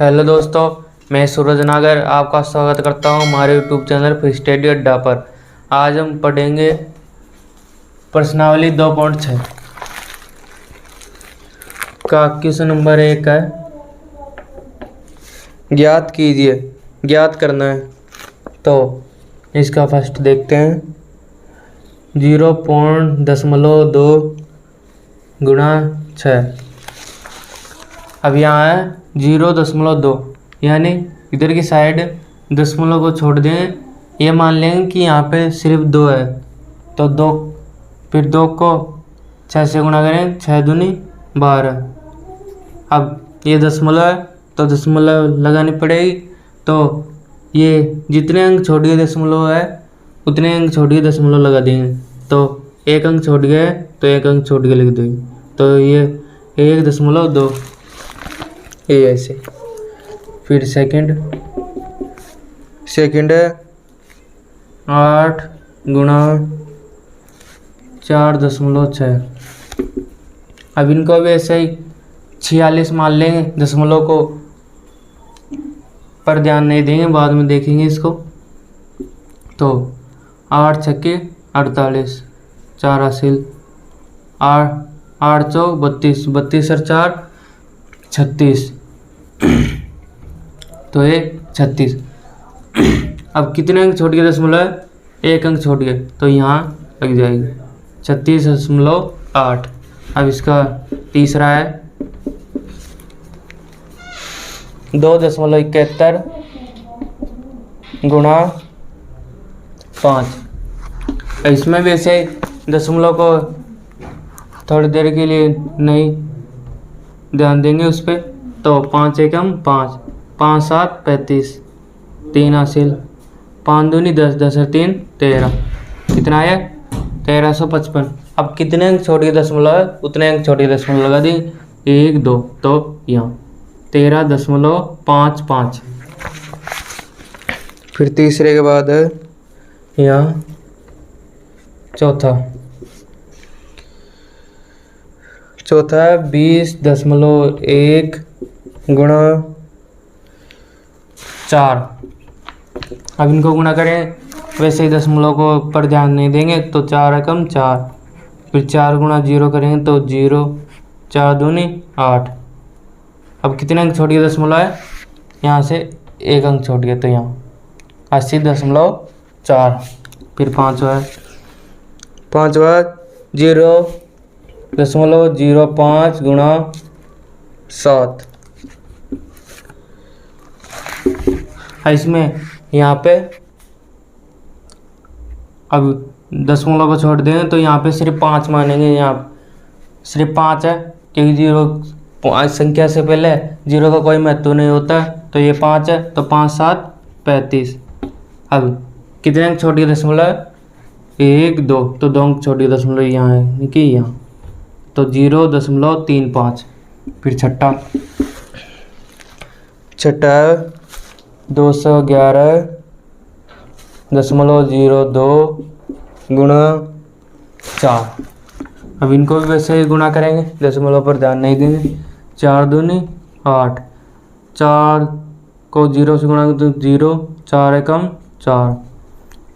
Hello दोस्तों, मैं सूरज नागर आपका स्वागत करता हूं हमारे यूट्यूब चैनल फिर स्टडी अड्डा पर। आज हम पढ़ेंगे प्रश्नावली 2.6 का क्वेश्चन नंबर 1 है। ज्ञात कीजिए, ज्ञात करना है। तो इसका फर्स्ट देखते हैं। 0.2 गुणा 6। अब यहाँ है 0.2, यानी इधर की साइड दशमलव को छोड़ दें। ये मान लेंगे कि यहाँ पे सिर्फ 2 है, तो 2, फिर 2 को 6 से गुणा करें, 6 दूनी 12। अब ये दशमलव है तो दशमलव लगानी पड़ेगी। तो ये जितने अंक छोड़ गए दशमलव है उतने अंक छोड़ के दशमलव लगा देंगे। तो एक अंक छोड़ गए तो एक अंक छोड़ के लिख देंगे। तो ये 1.2 ये ऐसे। फिर सेकंड है 8 गुणा 4.6। अब इनको भी ऐसे ही 46 मान लेंगे दशमलव को, पर ध्यान नहीं देंगे, बाद में देखेंगे इसको। तो 8 छक्के 48, 4 हासिल, 8 चौक 32, 32 और 4 36, तो ये 36। अब कितने अंक छोड़ के दशमलव है? एक अंक छोड़ के, तो यहाँ लग जाएगी 36.8। अब इसका तीसरा है 2.71 गुणा 5। इसमें भी ऐसे दशमलव को थोड़ी देर के लिए नहीं ध्यान देंगे उस पर। तो 5 एकम 5, 5 7 35, 3 हासिल, 5 दूनी 10, 10 और 3 13। कितना है? 1355। अब कितने अंक छोड़ के दशमलव है उतने अंक छोड़ के दशमलव लगा दी, 1 2, तो यहाँ 13.55। फिर तीसरे के बाद है यहाँ चौथा है 20.1 गुणा 4। अब इनको गुणा करें, वैसे ही दशमलव को पर ध्यान नहीं देंगे। तो 4 एकम 4, फिर 4 गुणा 0 करेंगे तो 0, 4 दूनी 8। अब कितने अंक छोड़ गए दशमलव है? यहाँ से एक अंक छोड़ गया, तो यहाँ 80.4। फिर पाँचवा 0.05 गुणा 7। इसमें यहाँ पे अब दशमलव को छोड़ देंगे तो यहाँ पे सिर्फ 5 मानेंगे। यहाँ सिर्फ 5 है क्योंकि 0 संख्या से पहले 0 का कोई महत्व नहीं होता, तो ये 5 है। तो 5 7 35। अब कितने अंक छोड़ के दशमलव है? 1 2, तो 2 अंक छोड़ के दशमलव यहाँ है कि यहाँ, तो 0.35। फिर छठा 211.02 गुणा 4। अब इनको भी वैसे ही गुणा करेंगे, दशमलव पर ध्यान नहीं देंगे। 4 दूनी 8, 4 को 0 से गुणा तो 0, 4 एकम 4,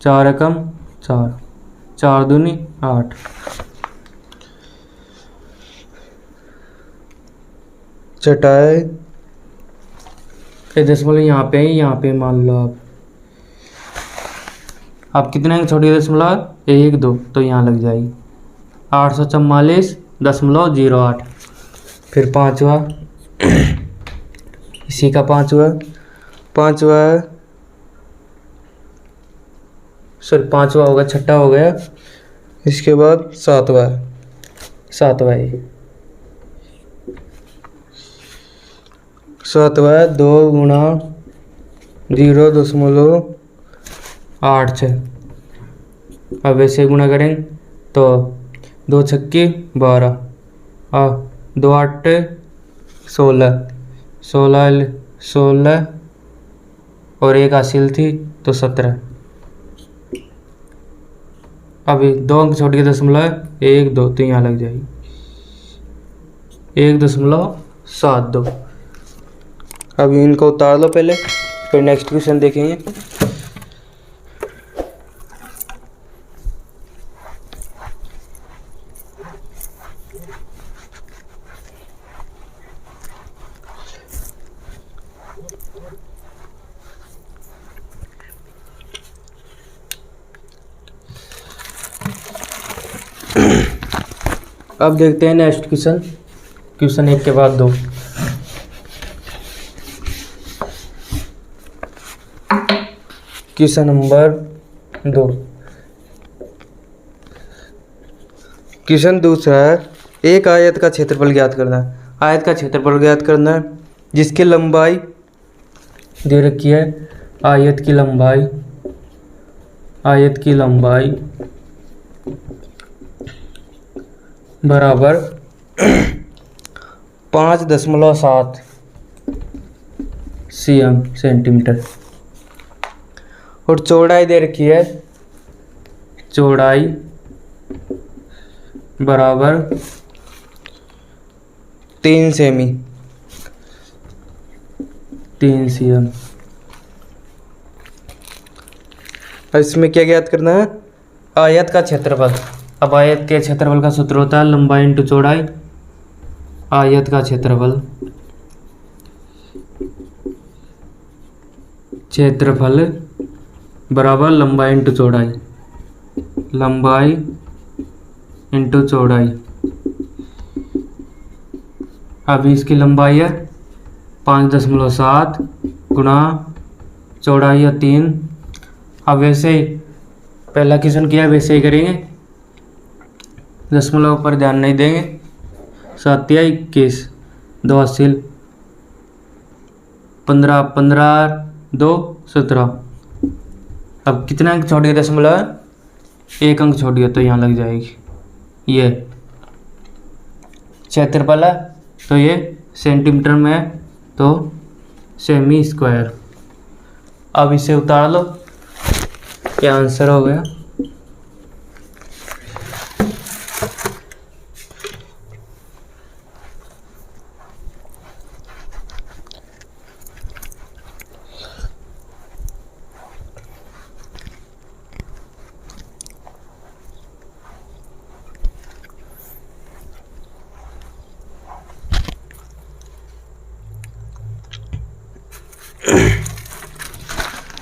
4 एकम 4, 4 दूनी 8। चटाई दशमलव यहाँ पे है, यहाँ पे मान लो आप कितने अंक छोड़िए दशमलव? 1 2, तो यहाँ लग जाएगी 844.08। फिर पाँचवा इसी का पाँचवा हो गया, छठा हो गया। इसके बाद सातवा है 2 गुणा 0.86। अब ऐसे गुणा करेंगे तो 2 छक्के 12 और 2 8 16, 16 और एक हासिल थी तो 17। अभी 2 अंक छोड़ के दशमलव 1 2, तो यहाँ लग जाएगी 1.72। अब इनको उतार लो पहले, फिर नेक्स्ट क्वेश्चन देखेंगे। अब देखते हैं नेक्स्ट क्वेश्चन, क्वेश्चन 1 के बाद 2। क्वेश्चन नंबर 2, क्वेश्चन दूसरा है, एक आयत का क्षेत्रफल ज्ञात करना है। आयत का क्षेत्रफल ज्ञात करना है जिसकी लंबाई दे रखी है, आयत की लंबाई बराबर 5.7 cm सेंटीमीटर और चौड़ाई दे रखी है, चौड़ाई बराबर 3 सेमी 3 cm। इसमें क्या ज्ञात करना है, आयत का क्षेत्रफल। अब आयत के क्षेत्रफल का सूत्र होता है लंबाई इंटू चौड़ाई। आयत का क्षेत्रफल बराबर लंबाई इंटू चौड़ाई, लंबाई इंटू चौड़ाई। अभी इसकी लंबाई है 5.7 गुणा चौड़ाई है 3। अब वैसे ही पहला क्वेश्चन किया वैसे ही करेंगे, दशमलव पर ध्यान नहीं देंगे। 7 या 21, 2 हासिल 15, 15 2 17। अब कितना अंक छोड़ दिया, दशमलव 1 अंक छोड़ दिया तो यहाँ लग जाएगी। ये क्षेत्रफल है तो ये सेंटीमीटर में है तो सेमी स्क्वायर। अब इसे उतार लो, क्या आंसर हो गया।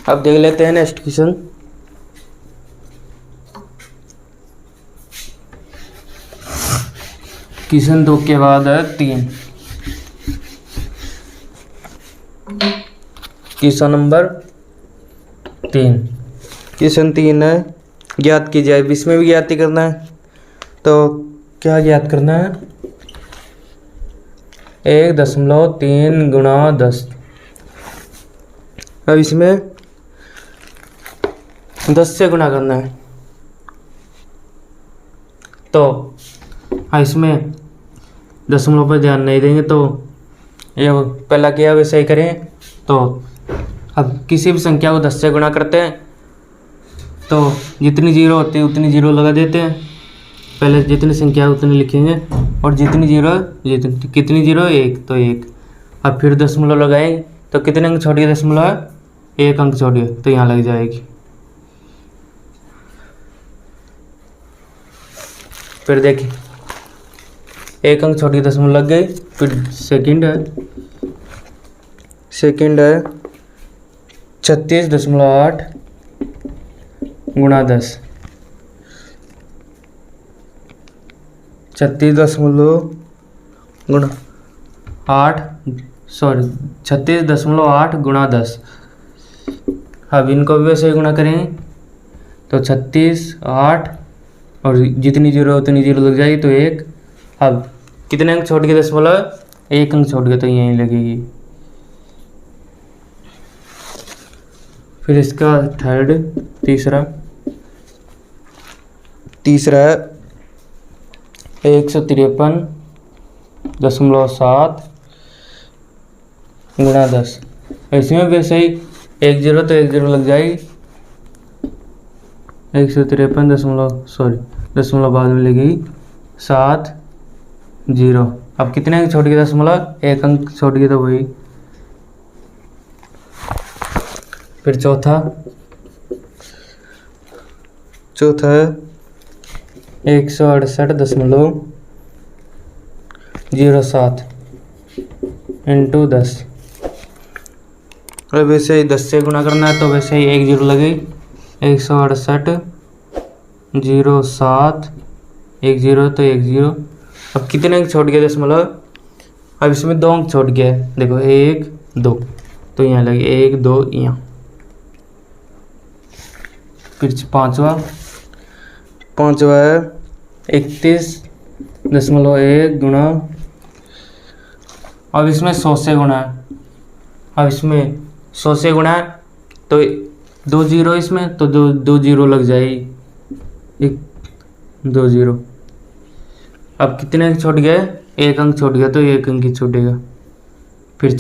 अब देख लेते हैं नेक्स्ट क्वेश्चन। क्वेश्चन 2 के बाद है 3। क्वेश्चन नंबर 3, क्वेश्चन 3 है, ज्ञात की जाए। इसमें भी ज्ञात करना है तो क्या ज्ञात करना है, 1.3 गुणा 10। अब इसमें 10 से गुणा करना है तो इसमें दशमलव पर ध्यान नहीं देंगे तो ये पहला किया वैसे ही करें। तो अब किसी भी संख्या को 10 से गुणा करते हैं तो जितनी जीरो होती है उतनी जीरो लगा देते हैं। पहले जितनी संख्या उतनी लिखेंगे और जितनी कितनी जीरो 1 तो 1। अब फिर दशमलव लगाएंगे तो कितने अंक छोड़िए, दशमलव 1 अंक छोड़िए तो यहाँ लग जाएगी। फिर देखिए 1 अंक छोटी दशमलव लग गई। फिर सेकंड है 36.8 गुणा 10। 36.8 गुणा 10। अब इनको भी वैसे ही गुणा करेंगे तो 36 8 और जितनी जीरो उतनी जीरो लग जाएगी तो 1। अब कितने अंक छोड़ के दशमलव, 1 अंक छोड़ के तो यहीं लगेगी। फिर इसका थर्ड तीसरा है 153.7 गुणा 10। इसमें वैसे ही 1 जीरो तो 1 जीरो लग जाएगी। 153 दशमलव बाद में लगेगी 7 0। अब कितने अंक छोड़ के दशमलव, 1 अंक छोड़ के तो वही फिर चौथा है 168.07 इंटू 10। और वैसे ही 10 से गुणा करना है तो वैसे ही 1 जीरो लगेगी। 168.07 1 जीरो तो 1 जीरो। अब कितने अंक छोड़ गए दशमलव? अब इसमें 2 अंक छोड़ गया है, देखो 1 2 तो यहाँ लगे 1 2 यहाँ। फिर पांचवा है 31.1 गुणा। अब इसमें 100 से गुणा है, अब इसमें 100 से गुणा है तो 2 जीरो इसमें तो 2 जीरो लग जाएगी, 2 जीरो। अब कितने अंक छूट गए? 1 अंक छूट गया तो 1 अंक ही छूटेगा। फिर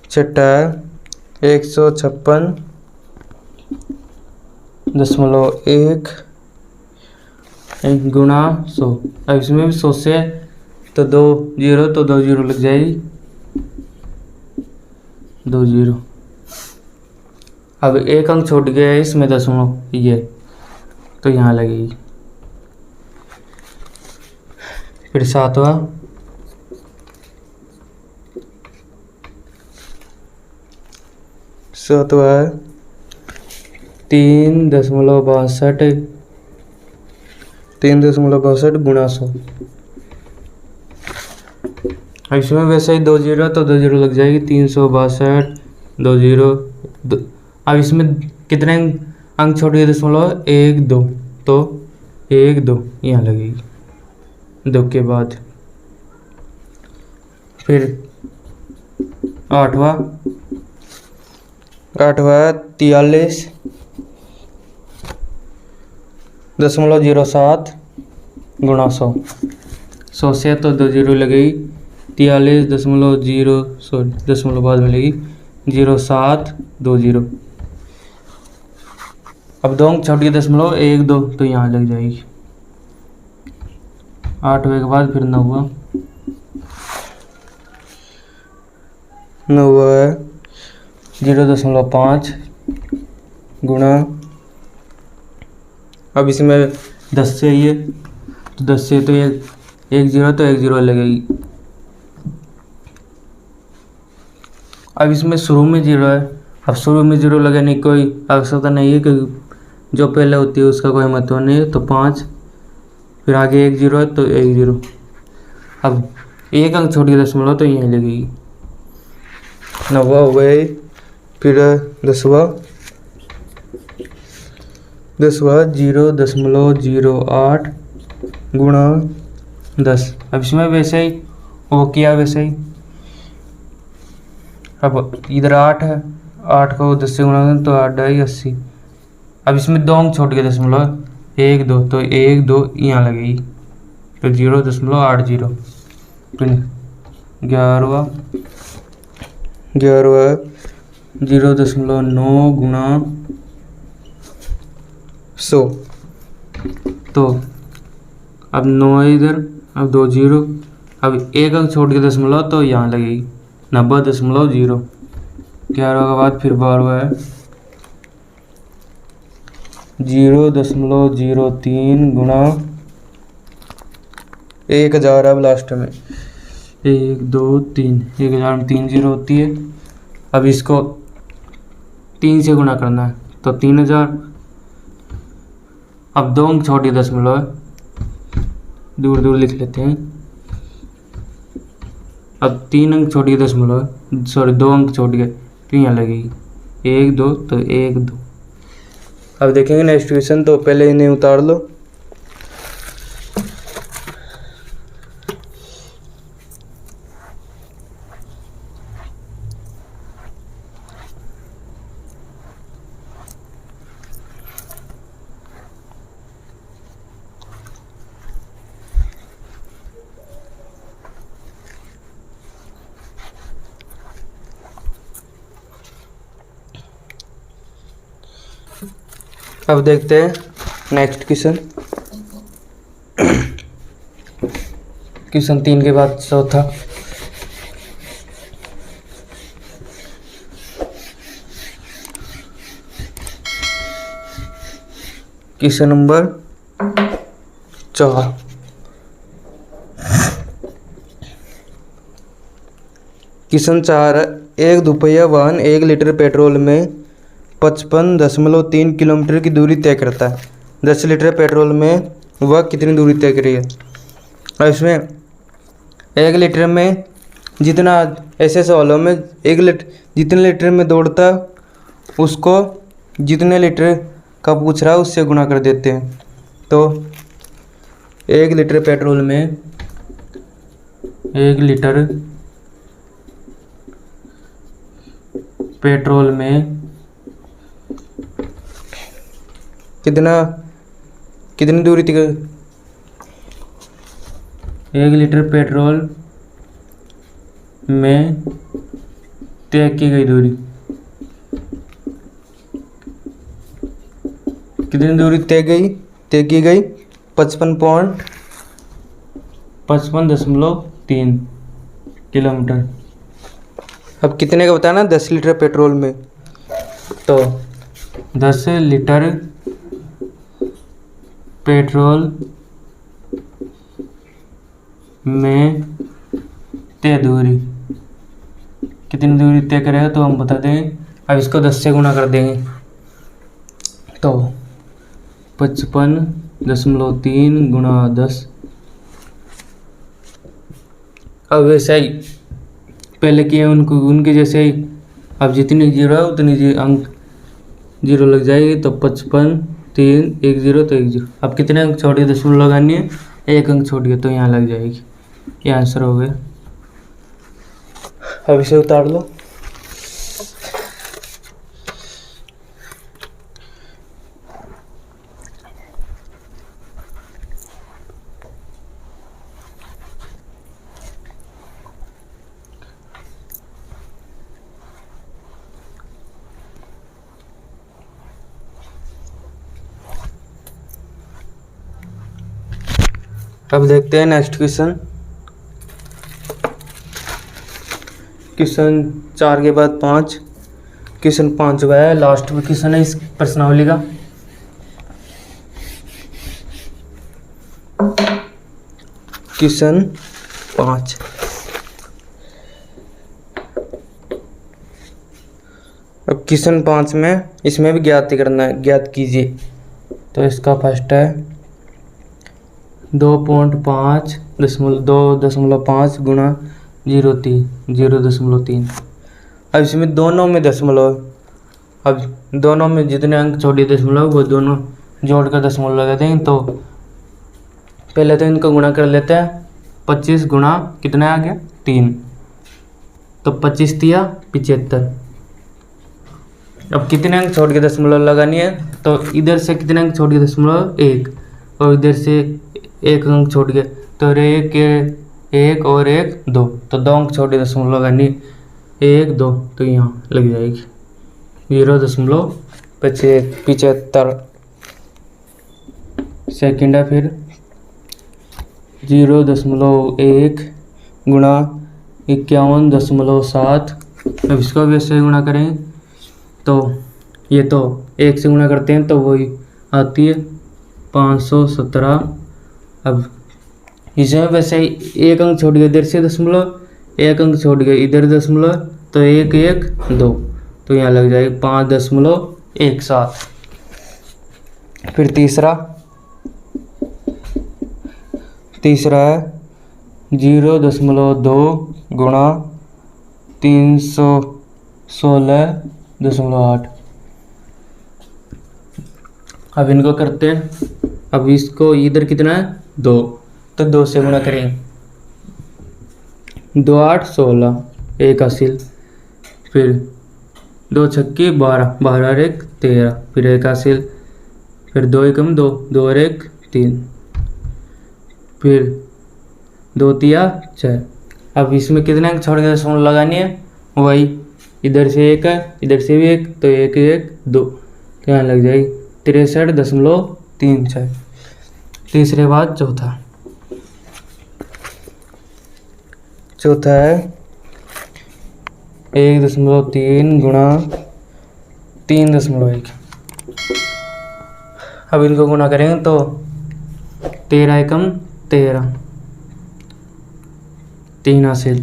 छठा है 156.1 गुणा 100। अब इसमें भी 100 से तो 2 जीरो तो 2 जीरो लग जाएगी, 2 जीरो। अब 1 अंक छूट गया है इसमें दशमलव ये तो यहाँ लगेगी। फिर सातवा है 3.62 गुणा 100। अब इसमें वैसे ही 2 जीरो तो 2 जीरो लग जाएगी, 362 2 जीरो। अब इसमें कितने अंक छोड़ गए दशमलव? 1 2 तो 1 2 यहाँ लगेगी 2 के बाद। फिर आठवा 43.07 गुणा 100। 100 से तो 2 जीरो लगेगी, 43.0 सॉरी दशमलव बाद मिलेगी 07 2 जीरो। अब 2 अंक छोड़ गए दशमलव 1 2 तो यहाँ लग जाएगी। 8वें के बाद फिर 9वां है 0.5 गुणा। अब इसमें 10 से ये तो 10 से तो 1 जीरो तो 1 जीरो लगेगी। अब इसमें शुरू में जीरो है, अब शुरू में जीरो लगाने की कोई आवश्यकता नहीं है क्योंकि जो पहले होती है उसका कोई महत्व नहीं है, तो 5। फिर आगे 1 जीरो है तो 1 जीरो। अब 1 अंक छोड़ गया दशमलव तो यहीं लगेगी। 9वां हो गया। फिर 10वां 0.08 गुणा 10। अब इसमें वैसे ही वो किया वैसे ही। अब इधर 8 है, 8 को 10 से गुणा करें तो 8 ढाई 80। अब इसमें 2 अंक छोड़ गए दशमलव 1 2 तो 1 2 यहाँ लगेगी तो 0.80। फिर 11वां 0.9 गुणा 100। तो अब 9 है इधर, अब 2 जीरो। अब 1 अंक छोड़ के दशमलव तो यहाँ लगेगी 90.0। 11 के बाद फिर 12 है 0.03 गुणा 1000। अब लास्ट में 1 2 3 1000 में 3 जीरो होती है। अब इसको 3 से गुणा करना है तो 3000। अब 2 अंक छोटी दशमलव है, दूर दूर लिख लेते हैं। अब 3 अंक छोटी दशमलव सॉरी 2 अंक छोड़ गए तो यहाँ लगेगी 1 2 तो 1 2। अब देखेंगे नेक्स्ट क्वेश्चन, तो पहले इन्हें उतार लो। अब देखते हैं नेक्स्ट क्वेश्चन। क्वेश्चन 3 के बाद चौथा क्वेश्चन नंबर 4। क्वेश्चन 4 है, एक दोपहिया वाहन 1 लीटर पेट्रोल में 55.3 किलोमीटर की दूरी तय करता है। 10 लीटर पेट्रोल में वह कितनी दूरी तय करी है। और इसमें 1 लीटर में जितना, ऐसे सवालों में 1 लीटर जितने लीटर में दौड़ता उसको जितने लीटर का पूछ रहा है उससे गुणा कर देते हैं। तो 1 लीटर पेट्रोल में 1 लीटर पेट्रोल में कितनी दूरी तक, 1 लीटर पेट्रोल में तय की गई दूरी, कितनी दूरी तय की गई 55.3 किलोमीटर। अब कितने का बताना, 10 लीटर पेट्रोल में। तो 10 लीटर पेट्रोल में तय दूरी, कितनी दूरी तय करेगा तो हम बता देंगे। अब इसको 10 से गुणा कर देंगे तो 55.3 गुणा 10। अब वैसे ही पहले किए उनके जैसे ही अब जितनी जीरो है उतनी अंक जीरो लग जाएगी। तो 55 3 1 0 तो 1 0। अब कितने अंक छोड़ के दशमलव लगानी है, 1 अंक छोड़ के, तो यहाँ लग जाएगी। ये आंसर हो गया। अब इसे उतार लो। अब देखते हैं नेक्स्ट क्वेश्चन। क्वेश्चन 4 के बाद 5, क्वेश्चन 5 हुआ है, लास्ट में क्वेश्चन है इस प्रश्नावली का। क्वेश्चन 5, अब क्वेश्चन 5 में इसमें भी ज्ञात करना है, ज्ञात कीजिए। तो इसका फर्स्ट है 2.5 गुणा 0.3। अब इसमें दोनों में दशमलव, अब दोनों में जितने अंक छोड़िए दशमलव वो दोनों जोड़कर दशमलव लगा देंगे। तो पहले तो इनको गुणा कर लेते हैं। 25 गुणा कितना आ गया 3, तो 25 तिया 75। अब कितने अंक छोड़ के दशमलव लगानी है, तो इधर से कितने अंक छोड़ के दशमलव 1, और इधर से 1 अंक छोड़ के, तो 1 और 1 2, तो 2 अंक छोड़ के दशमलव लगानी 1 2, तो यहाँ लग जाएगी 0.75। सेकेंड है फिर 0.1 गुणा 51.7। अब इसको भी ऐसे गुणा करें तो ये तो 1 से गुणा करते हैं तो वही आती है 517। अब इसमें वैसे ही 1 अंक छोड़ गया इधर से दशमलव, 1 अंक छोड़ गया इधर दशमलव, तो 1 1 2, तो यहाँ लग जाएगी 5.17। फिर तीसरा है 0.2 गुणा 316.8। अब इनको करते हैं। अब इसको इधर कितना है 2, तो 2 से गुणा करेंगे। 2 8 16, 1 हासिल, फिर 2 छक्की 12, 12 और 1 13, फिर 1 हासिल, फिर 2 एकम 2, 2 और 1 3, फिर 2 तिया 6। अब इसमें कितने अंक छोड़ के दशमलव लगानी है, वही इधर से 1 है इधर से भी 1, तो 1 1 2, तो यहाँ लग जाएगी 63.36। तीसरे बाद चौथा है 1.3 गुणा 3.1। अब इनको गुना करेंगे तो 13 एकम 13, 3 हासिल,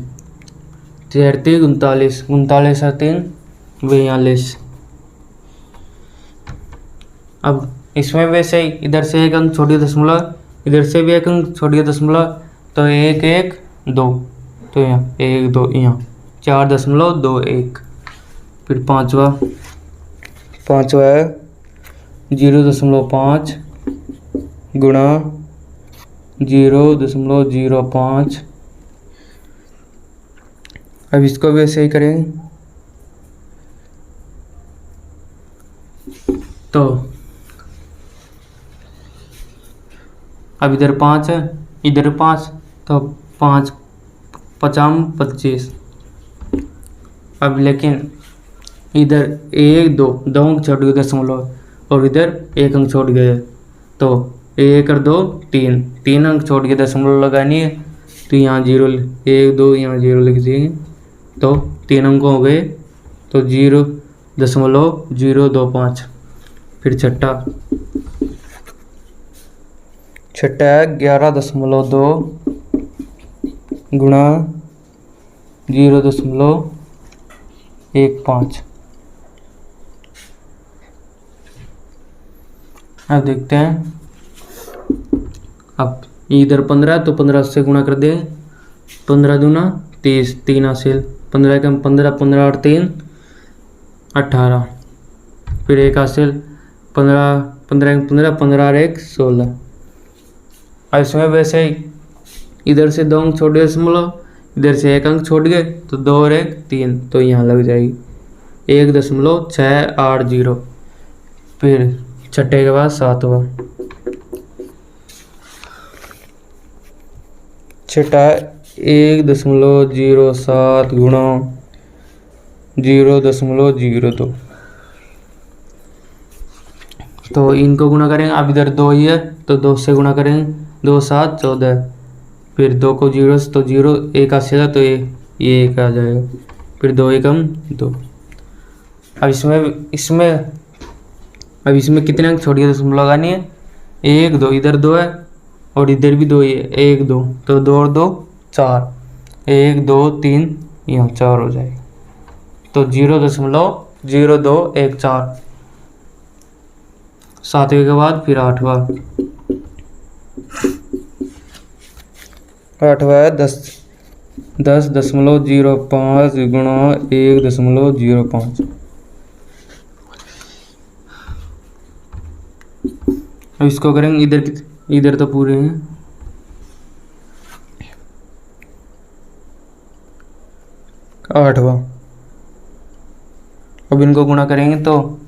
4 3 39, 39 और 3 42। अब इसमें वैसे ही इधर से एक अंक छोड़िए दशमलव, इधर से भी एक अंक छोड़िए दशमलव, तो 1 1 2, तो यहाँ 1 2, यहाँ 4.21। फिर पाँचवा है 0.5 गुणा 0.05। अब इसको भी ऐसे ही करेंगे तो अब इधर 5 है, इधर 5, तो 5 5 25। अब लेकिन इधर 1 2 अंक छोड़ गए दशमलव, और इधर 1 अंक छोड़ गए, तो 1 और 2 3 अंक छोड़ के दशमलव लगानी है, तो यहाँ 0 1 2 यहाँ 0 लिख देंगे, तो 3 अंक हो गए, तो 0.025। फिर छठा है 11.2 गुणा 0.15। अब देखते हैं, अब इधर 15, तो 15 से गुणा कर दे, 15 दूना 30, 3 हासिल, 15 कम 15, 15 और 3 18, फिर 1 हासिल, 15 15 15 15 और 1 16। अब इसमें वैसे ही इधर से 2 अंक छोड़ गए दशमलव, इधर से 1 अंक छोड़ गए, तो 2 और 1 3, तो यहाँ लग जाएगी 1.680। फिर छठे के बाद सातवां, छठा 1.07 गुणा 0.02। तो इनको गुणा करेंगे, अब इधर 2 ही है, तो 2 से गुणा करेंगे, 2 7 14, फिर 2 को 0 से, तो 0 1 आसेगा, तो ये 1 आ जाएगा, फिर 2 एकम 2। अब इसमें कितने अंक छोड़िए दशमलव लगानी है, 1 2, इधर 2 है और इधर भी 2 ही है, 1 2, तो 2 और 2 4, 1 2 3 यहाँ 4 हो जाएगा, तो 0.0214। सातवें के बाद फिर आठवां है 10.05 गुणा 1.05। अब इसको करेंगे, इधर तो पूरे हैं, आठवां। अब इनको गुणा करेंगे तो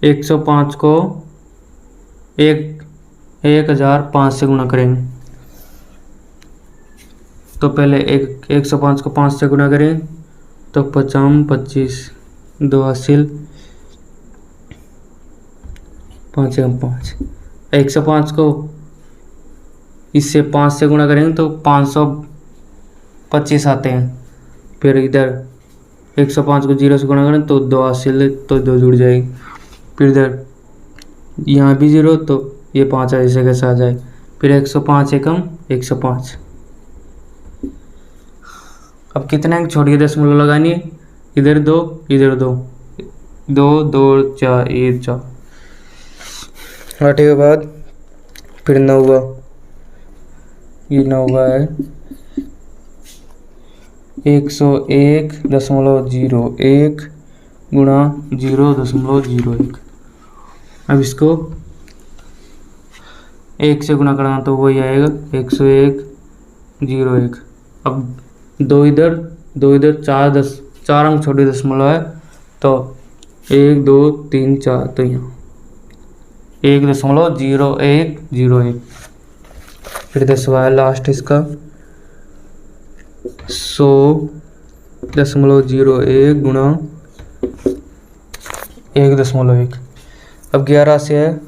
105 को 1005 से गुणा करेंगे, तो पहले 105 को 5 से गुणा करें, तो 50 25, 2 हासिल, 5 5। 105 को इससे 5 से गुणा करेंगे तो 525 आते हैं। फिर इधर 105 को 0 से गुणा करें तो 2 हासिल, तो 2 जुड़ जाएगी। फिर इधर यहाँ भी 0, तो ये 5 ऐसे कैसे आ जाए। फिर 105 एकम 105। अब कितने अंक छोड़ के दशमलव लगानी है, इधर 2 इधर 2, 2 2 4 1 4। 8 के बाद फिर 9, ये 9 है 101.01 गुणा 0.01। अब इसको 1 से गुणा करना तो वही आएगा 101.01। अब 2 इधर 4 अंक छोटे दशमलव है, तो 1 2 3 4, तो यहाँ 1.0101। फिर 10वां है लास्ट इसका 100.01 गुणा 1.1। अब 11 से है,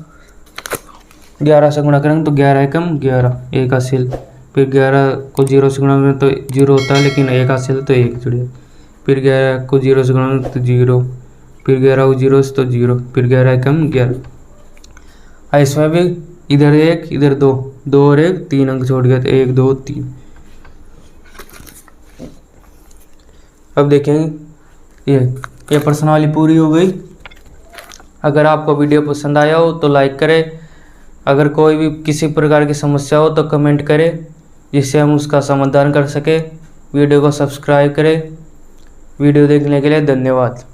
11 से गुणा करेंगे तो 11 एकम 11, 1 हासिल। फिर 11 को 0 से गुणा करें तो 0 होता है, लेकिन 1 हासिल तो 1 जुड़े। फिर 11 को 0 से गुणा तो 0, फिर 11 को 0 से तो 0, फिर 11 कम 11। इसमें भी इधर 1 इधर 2, 2 और 1 3 अंक छोड़ गया तो 1 2 3। अब देखेंगे ये प्रश्नावली पूरी हो गई। अगर आपको वीडियो पसंद आया हो तो लाइक करें, अगर कोई भी किसी प्रकार की समस्या हो तो कमेंट करें जिससे हम उसका समाधान कर सकें। वीडियो को सब्सक्राइब करें। वीडियो देखने के लिए धन्यवाद।